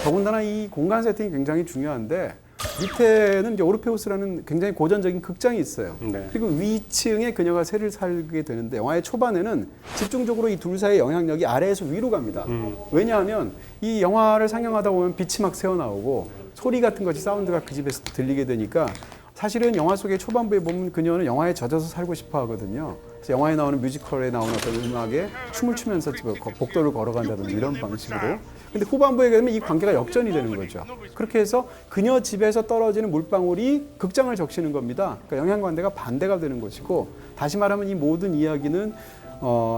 Speaker 1: 더군다나 이 공간 세팅이 굉장히 중요한데 밑에는 이제 오르페우스라는 굉장히 고전적인 극장이 있어요.
Speaker 2: 네.
Speaker 1: 그리고 위층에 그녀가 새를 살게 되는데 영화의 초반에는 집중적으로 이 둘 사이의 영향력이 아래에서 위로 갑니다. 왜냐하면 이 영화를 상영하다 보면 빛이 막 새어나오고 소리 같은 것이 사운드가 그 집에서 들리게 되니까 사실은 영화 속의 초반부에 보면 그녀는 영화에 젖어서 살고 싶어 하거든요. 그래서 영화에 나오는 뮤지컬에 나오는 어떤 음악에 춤을 추면서 복도를 걸어간다든지 이런 방식으로. 근데 후반부에 가면 이 관계가 역전이 되는 거죠. 그렇게 해서 그녀 집에서 떨어지는 물방울이 극장을 적시는 겁니다. 그러니까 영향관계가 반대가 되는 것이고, 다시 말하면 이 모든 이야기는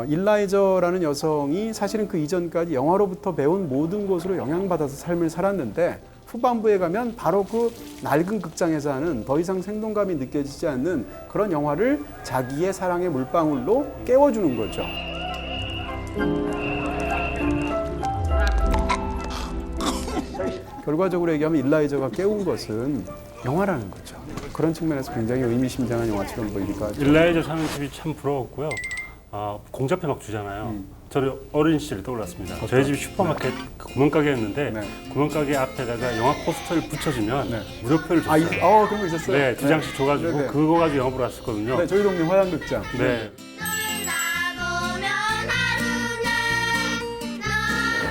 Speaker 1: 일라이저라는 여성이 사실은 그 이전까지 영화로부터 배운 모든 것으로 영향받아서 삶을 살았는데 후반부에 가면 바로 그 낡은 극장에서 하는 더 이상 생동감이 느껴지지 않는 그런 영화를 자기의 사랑의 물방울로 깨워주는 거죠. 결과적으로 얘기하면 일라이저가 깨운 것은 영화라는 거죠. 그런 측면에서 굉장히 의미심장한 영화처럼 보이니까.
Speaker 2: 일라이저 사는 집이 참 부러웠고요. 공짜표 막 주잖아요. 저는 어린 시절이 떠올랐습니다. 저희 집이 슈퍼마켓 구멍가게였는데
Speaker 1: 네.
Speaker 2: 구멍가게 앞에다가 영화 포스터를 붙여주면
Speaker 1: 네.
Speaker 2: 무료표를 줬어요.
Speaker 1: 그런 거 있었어요?
Speaker 2: 네, 두 장씩 줘가지고
Speaker 1: 네, 네.
Speaker 2: 그거 가지고 영화 보러 갔었거든요.
Speaker 1: 네, 저희 동네 화양극장.
Speaker 2: 네.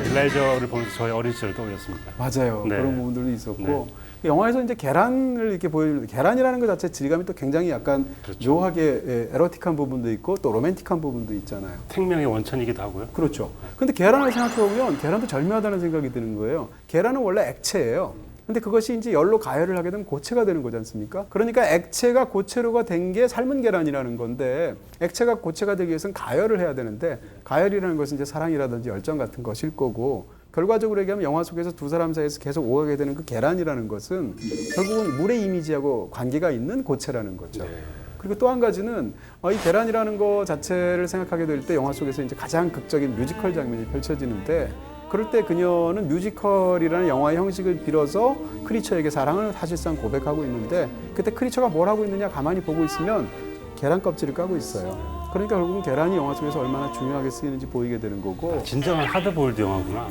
Speaker 2: 일라이저를 보면서 저희 어린 시절을 떠올렸습니다.
Speaker 1: 맞아요.
Speaker 2: 네.
Speaker 1: 그런 부분들도 있었고.
Speaker 2: 네.
Speaker 1: 영화에서 이제 계란을 이렇게 보여주는, 계란이라는 것 자체 질감이 또 굉장히 약간
Speaker 2: 그렇죠.
Speaker 1: 묘하게 에로틱한 부분도 있고 또 로맨틱한 부분도 있잖아요.
Speaker 2: 생명의 원천이기도 하고요.
Speaker 1: 그렇죠. 근데 계란을 생각해보면 계란도 절묘하다는 생각이 드는 거예요. 계란은 원래 액체예요. 근데 그것이 이제 열로 가열을 하게 되면 고체가 되는 거지 않습니까? 그러니까 액체가 고체로가 된 게 삶은 계란이라는 건데, 액체가 고체가 되기 위해서는 가열을 해야 되는데, 가열이라는 것은 이제 사랑이라든지 열정 같은 것일 거고, 결과적으로 얘기하면 영화 속에서 두 사람 사이에서 계속 오가게 되는 그 계란이라는 것은 결국은 물의 이미지하고 관계가 있는 고체라는 거죠.
Speaker 2: 네.
Speaker 1: 그리고 또 한 가지는 이 계란이라는 거 자체를 생각하게 될 때 영화 속에서 이제 가장 극적인 뮤지컬 장면이 펼쳐지는데, 그럴 때 그녀는 뮤지컬이라는 영화의 형식을 빌어서 크리처에게 사랑을 사실상 고백하고 있는데, 그때 크리처가 뭘 하고 있느냐 가만히 보고 있으면 계란 껍질을 까고 있어요. 그러니까 결국은 계란이 영화 속에서 얼마나 중요하게 쓰이는지 보이게 되는 거고.
Speaker 2: 진정한 하드보일드 영화구나.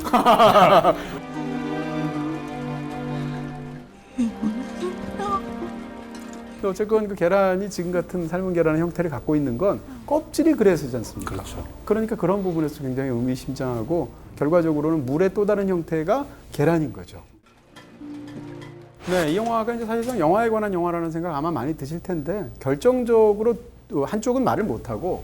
Speaker 1: 어쨌건 그 계란이 지금 같은 삶은 계란의 형태를 갖고 있는 건 껍질이 그래서지 않습니까?
Speaker 2: 그렇죠.
Speaker 1: 그러니까 그런 부분에서 굉장히 의미심장하고 결과적으로는 물의 또 다른 형태가 계란인 거죠. 네, 이 영화가 이제 사실상 영화에 관한 영화라는 생각 아마 많이 드실 텐데 결정적으로 한쪽은 말을 못하고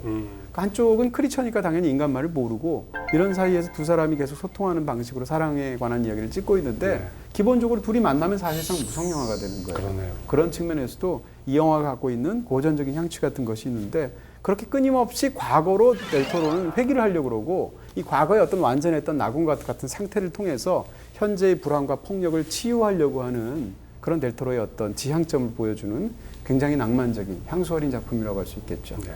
Speaker 1: 한쪽은 크리처니까 당연히 인간 말을 모르고 이런 사이에서 두 사람이 계속 소통하는 방식으로 사랑에 관한 이야기를 찍고 있는데
Speaker 2: 네.
Speaker 1: 기본적으로 둘이 만나면 사실상 무성 영화가 되는 거예요.
Speaker 2: 그러네요.
Speaker 1: 그런 측면에서도 이 영화가 갖고 있는 고전적인 향취 같은 것이 있는데 그렇게 끊임없이 과거로 델토로는 회귀를 하려고 그러고 이 과거의 어떤 완전했던 낙원과 같은 상태를 통해서 현재의 불안과 폭력을 치유하려고 하는 그런 델토로의 어떤 지향점을 보여주는 굉장히 낭만적인 향수 어린 작품이라고 할 수 있겠죠.
Speaker 2: 네.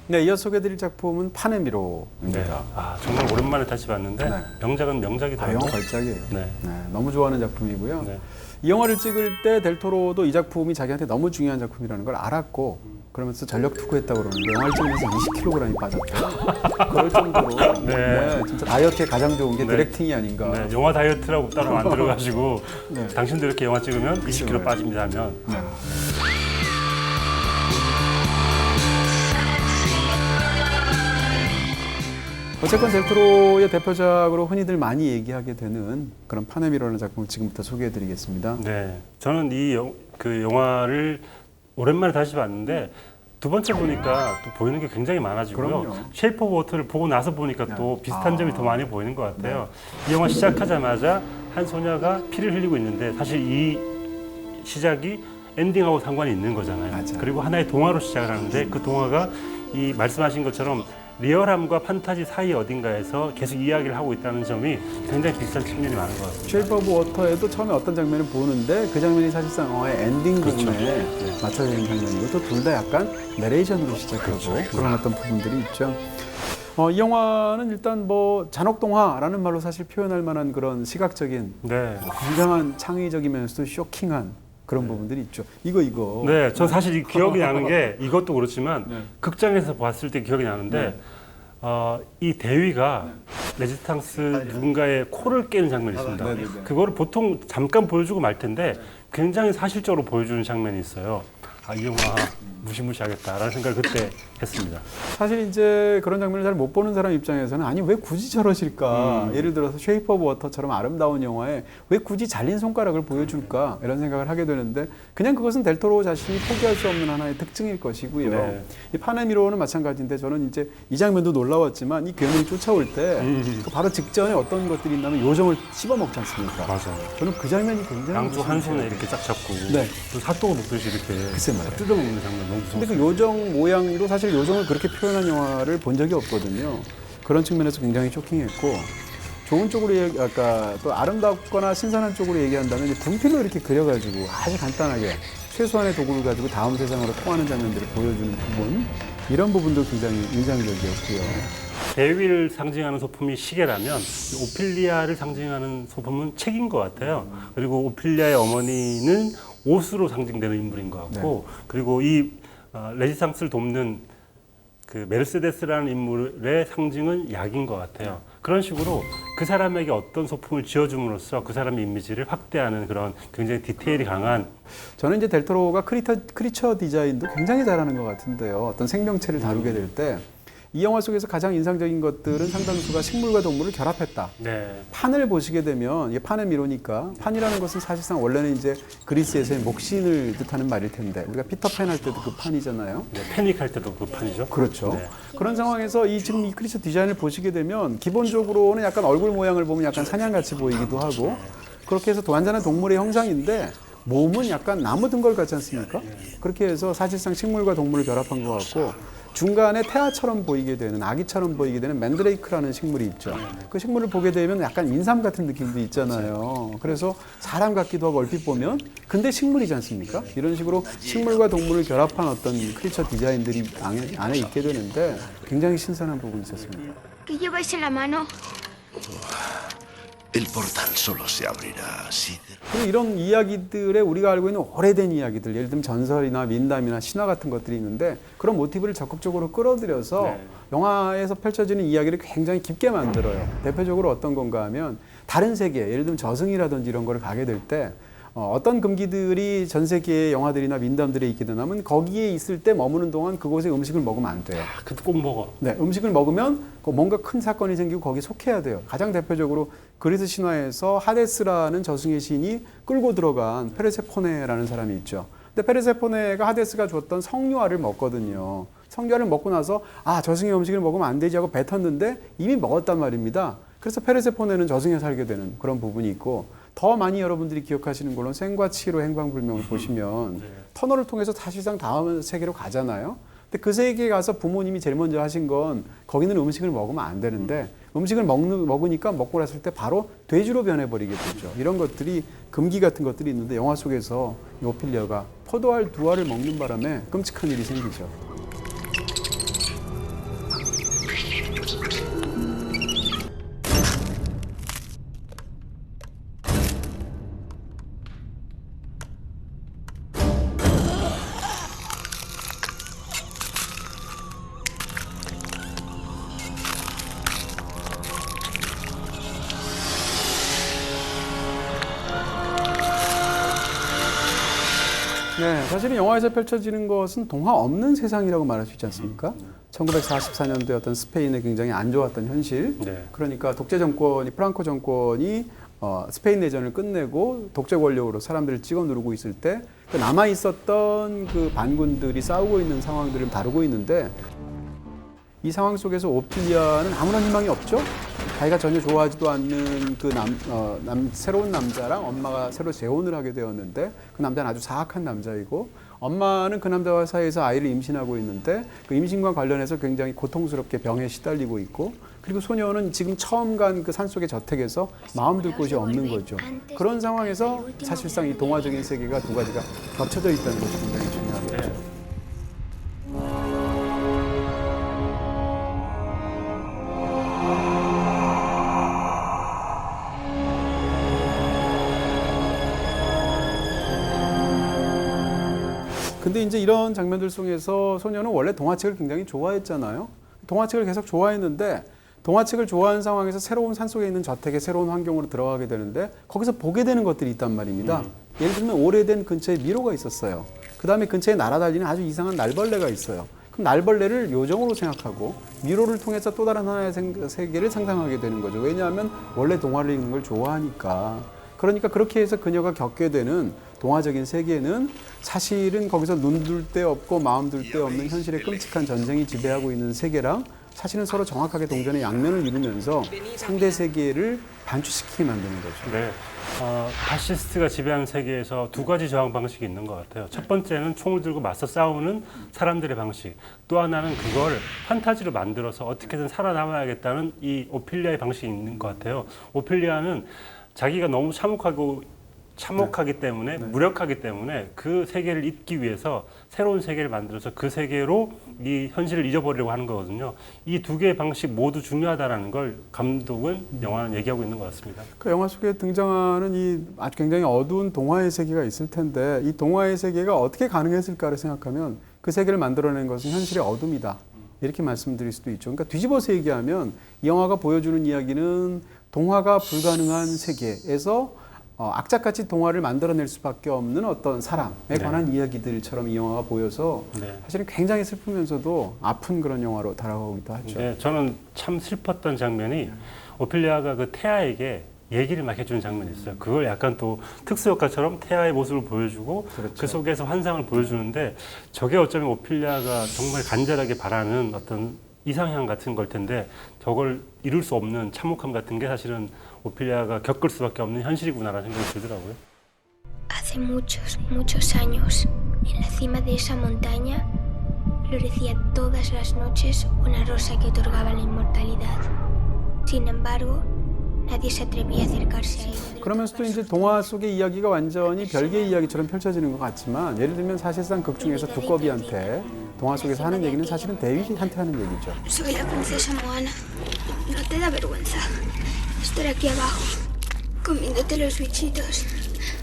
Speaker 1: 네, 이어 소개해드릴 작품은 파네미로입니다.
Speaker 2: 네. 아, 정말 오랜만에 다시 봤는데
Speaker 1: 네.
Speaker 2: 명작은
Speaker 1: 아,
Speaker 2: 명작이더라고요.
Speaker 1: 영화 걸작이에요.
Speaker 2: 네.
Speaker 1: 네, 너무 좋아하는 작품이고요.
Speaker 2: 네.
Speaker 1: 이 영화를 찍을 때 델토로도 이 작품이 자기한테 너무 중요한 작품이라는 걸 알았고 그러면서 전력 투구했다고 그러는데 영화를 찍으면서 20kg이 빠졌대요. 그럴 정도로 네, 진짜 다이어트에 가장 좋은 게
Speaker 2: 네.
Speaker 1: 디렉팅이 아닌가.
Speaker 2: 네, 영화 다이어트라고 따로 만들어가지고
Speaker 1: 네.
Speaker 2: 당신도 이렇게 영화 찍으면 20kg 빠집니다 하면
Speaker 1: 네. 어쨌건 델토로의 대표작으로 흔히들 많이 얘기하게 되는 그런 파네미로라는 작품을 지금부터 소개해드리겠습니다.
Speaker 2: 네, 저는 그 영화를 오랜만에 다시 봤는데 두 번째 보니까 또 보이는 게 굉장히 많아지고요.
Speaker 1: 그럼요.
Speaker 2: 쉐이프 오브 워터를 보고 나서 보니까 또 비슷한 점이 더 많이 보이는 것 같아요. 이 영화 시작하자마자 한 소녀가 피를 흘리고 있는데 사실 이 시작이 엔딩하고 상관이 있는 거잖아요.
Speaker 1: 맞아요.
Speaker 2: 그리고 하나의 동화로 시작을 하는데 그 동화가 이 말씀하신 것처럼 리얼함과 판타지 사이 어딘가에서 계속 이야기를 하고 있다는 점이 굉장히 비슷한 측면이 많은 것 같습니다.
Speaker 1: 쉐이프 오브 워터에도 처음에 어떤 장면을 보는데 그 장면이 사실상 영화의 엔딩 부분에 맞춰져 있는 장면이고 또 둘 다 약간 내레이션으로 시작하고 그런 어떤 부분들이 있죠. 이 영화는 일단 뭐 잔혹동화라는 말로 사실 표현할 만한 그런 시각적인
Speaker 2: 네.
Speaker 1: 굉장한 창의적이면서도 쇼킹한 그런 부분들이 있죠. 이거.
Speaker 2: 네, 전 사실 이 기억이 나는 게 이것도 그렇지만
Speaker 1: 네.
Speaker 2: 극장에서 봤을 때 기억이 나는데 이 대위가 레지스탕스 누군가의 코를 깨는 장면이 있습니다.
Speaker 1: 네네네.
Speaker 2: 그거를 보통 잠깐 보여주고 말 텐데 굉장히 사실적으로 보여주는 장면이 있어요. 아, 이 영화 무시무시하겠다라는 생각을 그때 했습니다.
Speaker 1: 사실 이제 그런 장면을 잘 못 보는 사람 입장에서는 아니 왜 굳이 저러실까? 예를 들어서 쉐이프 오브 워터처럼 아름다운 영화에 왜 굳이 잘린 손가락을 보여줄까? 이런 생각을 하게 되는데 그냥 그것은 델토로 자신이 포기할 수 없는 하나의 특징일 것이고요.
Speaker 2: 네.
Speaker 1: 이 파네미로는 마찬가지인데 저는 이제 이 장면도 놀라웠지만 이 괴물이 쫓아올 때 그 바로 직전에 어떤 것들이 있냐면 요정을 씹어먹지 않습니까?
Speaker 2: 맞아요.
Speaker 1: 저는 그 장면이 굉장히
Speaker 2: 양쪽 한 손에
Speaker 1: 무서웠어요.
Speaker 2: 이렇게 쫙 잡고
Speaker 1: 네.
Speaker 2: 또 핫도그 먹듯이 이렇게
Speaker 1: 글쎄 말이에요.
Speaker 2: 뜯어먹는 장면 너무
Speaker 1: 근데
Speaker 2: 무서웠어요.
Speaker 1: 그 요정 모양으로 사실 요정을 그렇게 표현한 영화를 본 적이 없거든요. 그런 측면에서 굉장히 쇼킹했고 좋은 쪽으로 아까 또 아름답거나 신선한 쪽으로 얘기한다면 이제 분필로 이렇게 그려가지고 아주 간단하게 최소한의 도구를 가지고 다음 세상으로 통하는 장면들을 보여주는 부분 이런 부분도 굉장히 인상적이었고요.
Speaker 2: 대위를 상징하는 소품이 시계라면 오피리아를 상징하는 소품은 책인 것 같아요. 그리고 오피리아의 어머니는 옷으로 상징되는 인물인 것 같고 그리고 이 레지스탕스를 돕는 그 메르세데스라는 인물의 상징은 약인 것 같아요. 그런 식으로 그 사람에게 어떤 소품을 지어줌으로써 그 사람의 이미지를 확대하는 그런 굉장히 디테일이 강한
Speaker 1: 저는 이제 델토로가 크리처 디자인도 굉장히 잘하는 것 같은데요. 어떤 생명체를 다루게 될 때 이 영화 속에서 가장 인상적인 것들은 상당수가 식물과 동물을 결합했다.
Speaker 2: 네.
Speaker 1: 판을 보시게 되면 이게 판의 미로니까 판이라는 것은 사실상 원래는 이제 그리스에서의 목신을 뜻하는 말일 텐데 우리가 피터팬 할 때도 그 판이잖아요.
Speaker 2: 네, 패닉할 때도 그 판이죠.
Speaker 1: 그렇죠.
Speaker 2: 네.
Speaker 1: 그런 상황에서 지금 이 크리처 디자인을 보시게 되면 기본적으로는 약간 얼굴 모양을 보면 약간 사냥같이 보이기도 하고 그렇게 해서 완전한 동물의 형상인데 몸은 약간 나무 등걸 같지 않습니까? 그렇게 해서 사실상 식물과 동물을 결합한 것 같고 중간에 태아처럼 보이게 되는, 아기처럼 보이게 되는 맨드레이크라는 식물이 있죠. 그 식물을 보게 되면 약간 인삼 같은 느낌도 있잖아요. 그래서 사람 같기도 하고 얼핏 보면, 근데 식물이지 않습니까? 이런 식으로 식물과 동물을 결합한 어떤 크리처 디자인들이 안에 있게 되는데 굉장히 신선한 부분이 있었습니다.
Speaker 9: ¿Qué lleváis en la mano?
Speaker 10: El portal solo se abrirá si...
Speaker 1: 그리고 이런 이야기들에 우리가 알고 있는 오래된 이야기들, 예를 들면 전설이나 민담이나 신화 같은 것들이 있는데 그런 모티브를 적극적으로 끌어들여서 영화에서 펼쳐지는 이야기를 굉장히 깊게 만들어요. 대표적으로 어떤 건가 하면 다른 세계, 예를 들면 저승이라든지 이런 거를 가게 될 때 어떤 금기들이 전 세계의 영화들이나 민담들에 있게 되냐면 거기에 있을 때 머무는 동안 그곳에 음식을 먹으면 안 돼요.
Speaker 2: 그때 꼭 먹어.
Speaker 1: 네, 음식을 먹으면 뭔가 큰 사건이 생기고 거기에 속해야 돼요. 가장 대표적으로 그리스 신화에서 하데스라는 저승의 신이 끌고 들어간 페르세포네라는 사람이 있죠. 근데 페르세포네가 하데스가 줬던 성류알을 먹거든요. 성류알을 먹고 나서 저승의 음식을 먹으면 안 되지 하고 뱉었는데 이미 먹었단 말입니다. 그래서 페르세포네는 저승에 살게 되는 그런 부분이 있고, 더 많이 여러분들이 기억하시는 걸로 생과 치로 행방불명을 보시면 터널을 통해서 사실상 다음 세계로 가잖아요. 근데 그 세계에 가서 부모님이 제일 먼저 하신 건 거기는 음식을 먹으면 안 되는데 음식을 먹으니까 먹고 났을 때 바로 돼지로 변해버리게 되죠. 이런 것들이 금기 같은 것들이 있는데 영화 속에서 이 오피리아가 포도알 2알을 먹는 바람에 끔찍한 일이 생기죠. 네, 사실은 영화에서 펼쳐지는 것은 동화 없는 세상이라고 말할 수 있지 않습니까? 1944년도에 어떤 스페인의 굉장히 안 좋았던 현실. 그러니까 독재 정권이, 프랑코 정권이 스페인 내전을 끝내고 독재 권력으로 사람들을 찍어 누르고 있을 때 남아 있었던 그 반군들이 싸우고 있는 상황들을 다루고 있는데, 이 상황 속에서 오피리아는 아무런 희망이 없죠. 자기가 전혀 좋아하지도 않는 그 새로운 남자랑 엄마가 새로 재혼을 하게 되었는데, 그 남자는 아주 사악한 남자이고, 엄마는 그 남자와 사이에서 아이를 임신하고 있는데 그 임신과 관련해서 굉장히 고통스럽게 병에 시달리고 있고, 그리고 소녀는 지금 처음 간 그 산속의 저택에서 마음 둘 곳이 없는 거죠. 그런 상황에서 사실상 이 동화적인 세계가 두 가지가 겹쳐져 있다는 것이 굉장히 중요하겠죠. 근데 이제 이런 장면들 속에서 소녀는 원래 동화책을 굉장히 좋아했잖아요. 동화책을 계속 좋아했는데 동화책을 좋아하는 상황에서 새로운 산속에 있는 저택에 새로운 환경으로 들어가게 되는데 거기서 보게 되는 것들이 있단 말입니다. 예를 들면 오래된 근처에 미로가 있었어요. 그 다음에 근처에 날아다니는 아주 이상한 날벌레가 있어요. 그럼 날벌레를 요정으로 생각하고 미로를 통해서 또 다른 하나의 세계를 상상하게 되는 거죠. 왜냐하면 원래 동화를 읽는 걸 좋아하니까. 그러니까 그렇게 해서 그녀가 겪게 되는 동화적인 세계는 사실은 거기서 눈 둘 데 없고 마음 둘 데 없는 현실의 끔찍한 전쟁이 지배하고 있는 세계랑 사실은 서로 정확하게 동전의 양면을 이루면서 상대 세계를 반추시키게 만드는 거죠.
Speaker 2: 네. 파시스트가 지배하는 세계에서 두 가지 저항 방식이 있는 것 같아요. 첫 번째는 총을 들고 맞서 싸우는 사람들의 방식. 또 하나는 그걸 판타지로 만들어서 어떻게든 살아남아야겠다는 이 오피리아의 방식이 있는 것 같아요. 오피리아는 자기가 너무 참혹하기 때문에, 무력하기 때문에 그 세계를 잇기 위해서 새로운 세계를 만들어서 그 세계로 이 현실을 잊어버리려고 하는 거거든요. 이 두 개의 방식 모두 중요하다는 걸 감독은 영화는 얘기하고 있는 것 같습니다.
Speaker 1: 그 영화 속에 등장하는 이 아주 굉장히 어두운 동화의 세계가 있을 텐데 이 동화의 세계가 어떻게 가능했을까를 생각하면 그 세계를 만들어낸 것은 현실의 어둠이다. 이렇게 말씀드릴 수도 있죠. 그러니까 뒤집어서 얘기하면 이 영화가 보여주는 이야기는 동화가 불가능한 세계에서 악착같이 동화를 만들어낼 수밖에 없는 어떤 사람에 관한 이야기들처럼 이 영화가 보여서 사실은 굉장히 슬프면서도 아픈 그런 영화로 다가오기도 하죠.
Speaker 2: 네, 저는 참 슬펐던 장면이 오피리아가 그 태아에게 얘기를 막 해주는 장면이 있어요. 그걸 약간 또 특수효과처럼 태아의 모습을 보여주고 그 속에서 환상을 보여주는데 저게 어쩌면 오피리아가 정말 간절하게 바라는 어떤 이상향 같은 걸 텐데 저걸 이룰 수 없는 참혹함 같은 게 사실은 오피리아가 겪을 수밖에 없는 현실이구나라는 생각이 들더라고요.
Speaker 9: Hace muchos años, en la cima de esa montaña, florecía todas las noches una rosa que otorgaba la inmortalidad. Sin embargo, nadie se atrevía a acercarse a ella.
Speaker 1: 그러면서 또 이제 동화 속의 이야기가 완전히 별개의 이야기처럼 펼쳐지는 것 같지만 예를 들면 사실상 극 중에서 두꺼비한테 동화 속에서 하는 얘기는 사실은 대위한테 하는 얘기죠.
Speaker 9: Soy la princesa Moana. No te da vergüenza estar aquí abajo, comiéndote los bichitos.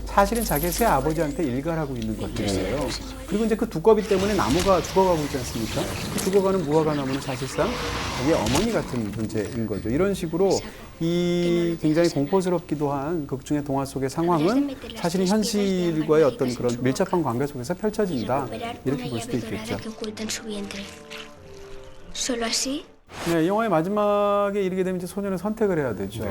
Speaker 1: 사실은 자기 새 아버지한테 일갈하고 있는 것들이에요. 그리고 이제 그 두꺼비 때문에 나무가 죽어가고 있지 않습니까? 그 죽어가는 무화과 나무는 사실상 자기 어머니 같은 존재인 거죠. 이런 식으로 이 굉장히 공포스럽기도 한 극 중의 동화 속의 상황은 사실은 현실과의 어떤 그런 밀접한 관계 속에서 펼쳐진다. 이렇게 볼 수도 있겠죠.
Speaker 9: Solo así.
Speaker 1: 네, 영화의 마지막에 이르게 되면 이제 소년은 선택을 해야 되죠.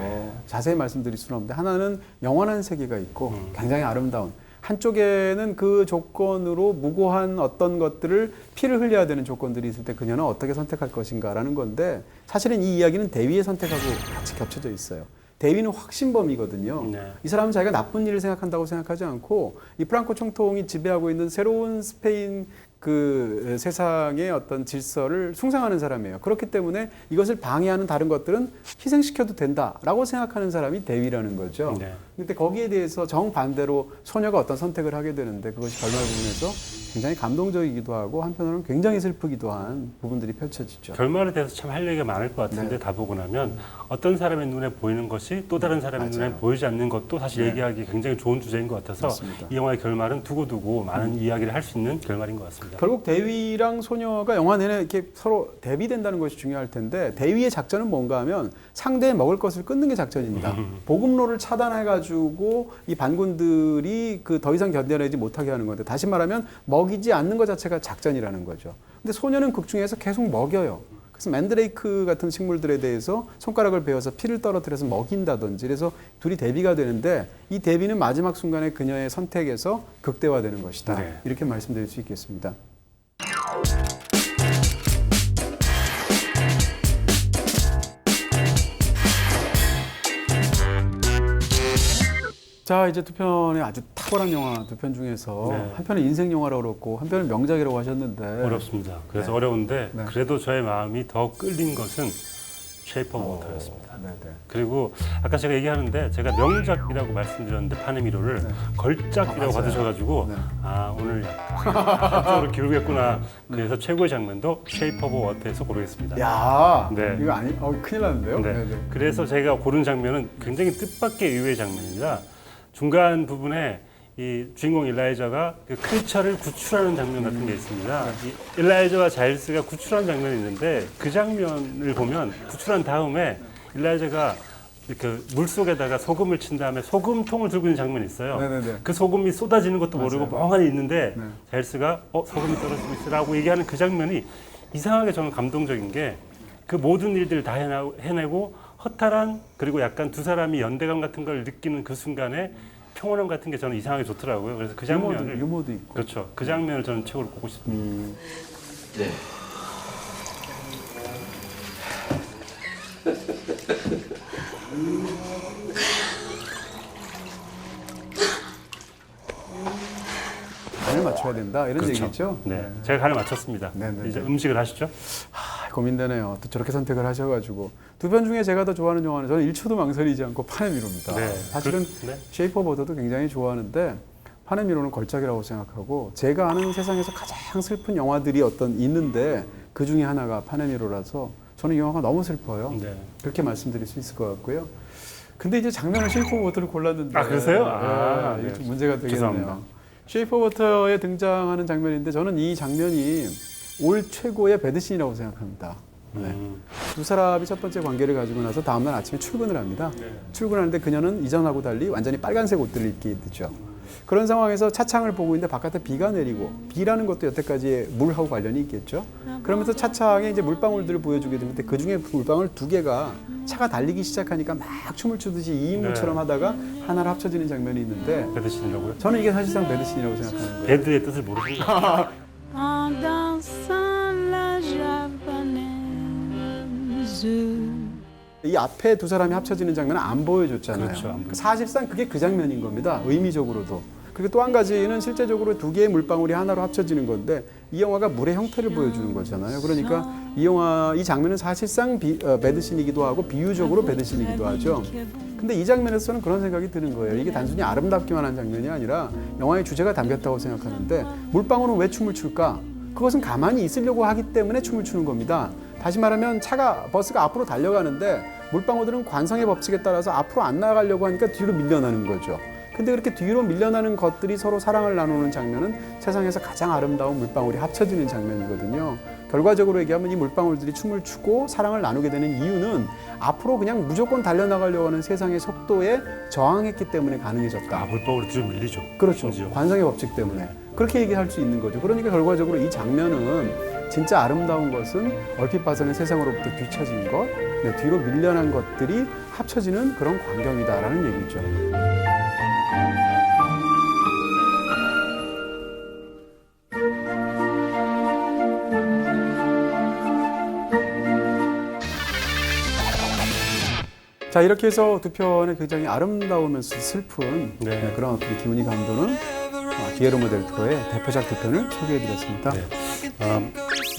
Speaker 1: 자세히 말씀드릴 수는 없는데 하나는 영원한 세계가 있고 굉장히 아름다운 한쪽에는 그 조건으로 무고한 어떤 것들을 피를 흘려야 되는 조건들이 있을 때 그녀는 어떻게 선택할 것인가라는 건데 사실은 이 이야기는 대위의 선택하고 같이 겹쳐져 있어요. 대위는 확신범이거든요.
Speaker 2: 네.
Speaker 1: 이 사람은 자기가 나쁜 일을 생각한다고 생각하지 않고 이 프랑코 총통이 지배하고 있는 새로운 스페인 그 세상의 어떤 질서를 숭상하는 사람이에요. 그렇기 때문에 이것을 방해하는 다른 것들은 희생시켜도 된다라고 생각하는 사람이 대위라는 거죠.
Speaker 2: 네.
Speaker 1: 근데 거기에 대해서 정반대로 소녀가 어떤 선택을 하게 되는데 그것이 결말 부분에서 굉장히 감동적이기도 하고 한편으로는 굉장히 슬프기도 한 부분들이 펼쳐지죠.
Speaker 2: 결말에 대해서 참 할 얘기가 많을 것 같은데 다 보고 나면 어떤 사람의 눈에 보이는 것이 또 다른 사람의 눈에 보이지 않는 것도 사실 얘기하기 굉장히 좋은 주제인 것 같아서
Speaker 1: 맞습니다.
Speaker 2: 이 영화의 결말은 두고두고 많은 이야기를 할 수 있는 결말인 것 같습니다.
Speaker 1: 결국 대위랑 소녀가 영화 내내 이렇게 서로 대비된다는 것이 중요할 텐데 대위의 작전은 뭔가 하면 상대의 먹을 것을 끊는 게 작전입니다. 보급로를 차단해가지고 이 반군들이 그 더 이상 견뎌내지 못하게 하는 건데 다시 말하면 먹이지 않는 것 자체가 작전이라는 거죠. 근데 소녀는 극 중에서 계속 먹여요. 그래서 맨드레이크 같은 식물들에 대해서 손가락을 베어서 피를 떨어뜨려서 먹인다든지 그래서 둘이 대비가 되는데 이 대비는 마지막 순간에 그녀의 선택에서 극대화되는 것이다.
Speaker 2: 네.
Speaker 1: 이렇게 말씀드릴 수 있겠습니다. 자 이제 두 편의 아주 탁월한 영화 두 편 중에서
Speaker 2: 네.
Speaker 1: 한 편은 인생 영화라고 그렇고 한 편은 명작이라고 하셨는데
Speaker 2: 어렵습니다. 그래서 어려운데
Speaker 1: 네.
Speaker 2: 그래도 저의 마음이 더 끌린 것은 쉐이프 오브 워터였습니다. 그리고 아까 제가 얘기하는데 제가 명작이라고 말씀드렸는데 파네미로를 걸작이라고 받으셔가지고 아 오늘 약간 한쪽으로 기울겠구나. 그래서 최고의 장면도 쉐이프 오브 워터에서 고르겠습니다.
Speaker 1: 야
Speaker 2: 네.
Speaker 1: 이거 아니 큰일 났는데요.
Speaker 2: 네.
Speaker 1: 네네.
Speaker 2: 그래서 제가 고른 장면은 굉장히 뜻밖의 의외의 장면입니다. 중간 부분에 이 주인공 일라이자가 그 크리처를 구출하는 장면 같은 게 있습니다. 이 일라이자와 자일스가 구출하는 장면이 있는데 그 장면을 보면 구출한 다음에 일라이자가 이렇게 물 속에다가 소금을 친 다음에 소금통을 들고 있는 장면이 있어요.
Speaker 1: 네네네.
Speaker 2: 그 소금이 쏟아지는 것도 모르고
Speaker 1: 맞아요.
Speaker 2: 멍하니 있는데
Speaker 1: 네.
Speaker 2: 자일스가 소금이 떨어지고 있으라고 얘기하는 그 장면이 이상하게 저는 감동적인 게 그 모든 일들을 다 해내고 허탈한 그리고 약간 두 사람이 연대감 같은 걸 느끼는 그 순간에 평온함 같은 게 저는 이상하게 좋더라고요. 그래서 그 장면을
Speaker 1: 유머도 있고
Speaker 2: 그렇죠. 그 장면을 저는 최고로 보고 싶습니다.
Speaker 10: 네.
Speaker 1: 간을 맞춰야 된다 이런
Speaker 2: 그렇죠.
Speaker 1: 얘기죠.
Speaker 2: 네, 제가 간을 맞췄습니다.
Speaker 1: 네네네.
Speaker 2: 이제 음식을 하시죠.
Speaker 1: 고민되네요. 또 저렇게 선택을 하셔가지고 두 편 중에 제가 더 좋아하는 영화는 저는 1초도 망설이지 않고 파네미로입니다.
Speaker 2: 네.
Speaker 1: 사실은
Speaker 2: 네.
Speaker 1: 쉐이프 오브 워터도 굉장히 좋아하는데 파네미로는 걸작이라고 생각하고 제가 아는 세상에서 가장 슬픈 영화들이 어떤 있는데 그 중에 하나가 파네미로라서 저는 이 영화가 너무 슬퍼요.
Speaker 2: 네.
Speaker 1: 그렇게 말씀드릴 수 있을 것 같고요. 근데 이제 장면을 쉐이프 오브 워터를 골랐는데
Speaker 2: 아, 그러세요?
Speaker 1: 이게
Speaker 2: 네.
Speaker 1: 좀 문제가 되겠네요.
Speaker 2: 죄송합니다.
Speaker 1: 쉐이프 오브 워터에 등장하는 장면인데 저는 이 장면이 올 최고의 배드신이라고 생각합니다. 네. 두 사람이 첫 번째 관계를 가지고 나서 다음날 아침에 출근을 합니다. 출근하는데 그녀는 이전하고 달리 완전히 빨간색 옷들을 입게 되죠. 그런 상황에서 차창을 보고 있는데 바깥에 비가 내리고 비라는 것도 여태까지의 물하고 관련이 있겠죠. 그러면서 차창에 이제 물방울들을 보여주게 되는데 그 중에 물방울 두 개가 차가 달리기 시작하니까 막 춤을 추듯이 2인분처럼 하다가 하나로 합쳐지는 장면이 있는데
Speaker 2: 배드신이라고요?
Speaker 1: 저는 이게 사실상 배드신이라고 생각하는 거예요.
Speaker 2: 배드의 뜻을 모르시는 것 같아요.
Speaker 1: 이 앞에 두 사람이 합쳐지는 장면은 안 보여줬잖아요.
Speaker 2: 그렇죠, 안 보여줬죠.
Speaker 1: 사실상 그게 그 장면인 겁니다. 의미적으로도. 그리고 또 한 가지는 실제적으로 두 개의 물방울이 하나로 합쳐지는 건데 이 영화가 물의 형태를 보여주는 거잖아요. 그러니까 이 장면은 사실상 배드신이기도 하고 비유적으로 배드신이기도 하죠. 근데 이 장면에서는 그런 생각이 드는 거예요. 이게 단순히 아름답기만 한 장면이 아니라 영화의 주제가 담겼다고 생각하는데 물방울은 왜 춤을 출까? 그것은 가만히 있으려고 하기 때문에 춤을 추는 겁니다. 다시 말하면 버스가 앞으로 달려가는데 물방울들은 관성의 법칙에 따라서 앞으로 안 나가려고 하니까 뒤로 밀려나는 거죠. 근데 그렇게 뒤로 밀려나는 것들이 서로 사랑을 나누는 장면은 세상에서 가장 아름다운 물방울이 합쳐지는 장면이거든요. 결과적으로 얘기하면 이 물방울들이 춤을 추고 사랑을 나누게 되는 이유는 앞으로 그냥 무조건 달려나가려고 하는 세상의 속도에 저항했기 때문에 가능해졌다.
Speaker 2: 물방울이 뒤로 밀리죠.
Speaker 1: 그렇죠.
Speaker 2: 심지어.
Speaker 1: 관성의 법칙 때문에. 그렇게 얘기할 수 있는 거죠. 그러니까 결과적으로 이 장면은 진짜 아름다운 것은 얼핏 봐서는 세상으로부터 뒤처진 것, 뒤로 밀려난 것들이 합쳐지는 그런 광경이다라는 얘기죠. 자, 이렇게 해서 두 편의 굉장히 아름다우면서 슬픈 그런 어떤 기운이 감도는 기에르모 델 토로의 대표작 두 편을 소개해드렸습니다.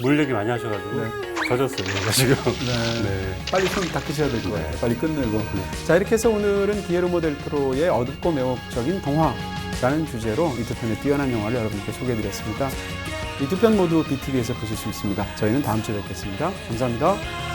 Speaker 2: 물 얘기 많이 하셔가지고 젖었어요, 지금.
Speaker 1: 빨리 손 닦으셔야 될 것 같아요. 빨리 끝내고. 자, 이렇게 해서 오늘은 기에르모 델 토로의 어둡고 매혹적인 동화라는 주제로 이 두 편의 뛰어난 영화를 여러분께 소개해드렸습니다. 이 두 편 모두 BTV에서 보실 수 있습니다. 저희는 다음 주에 뵙겠습니다. 감사합니다.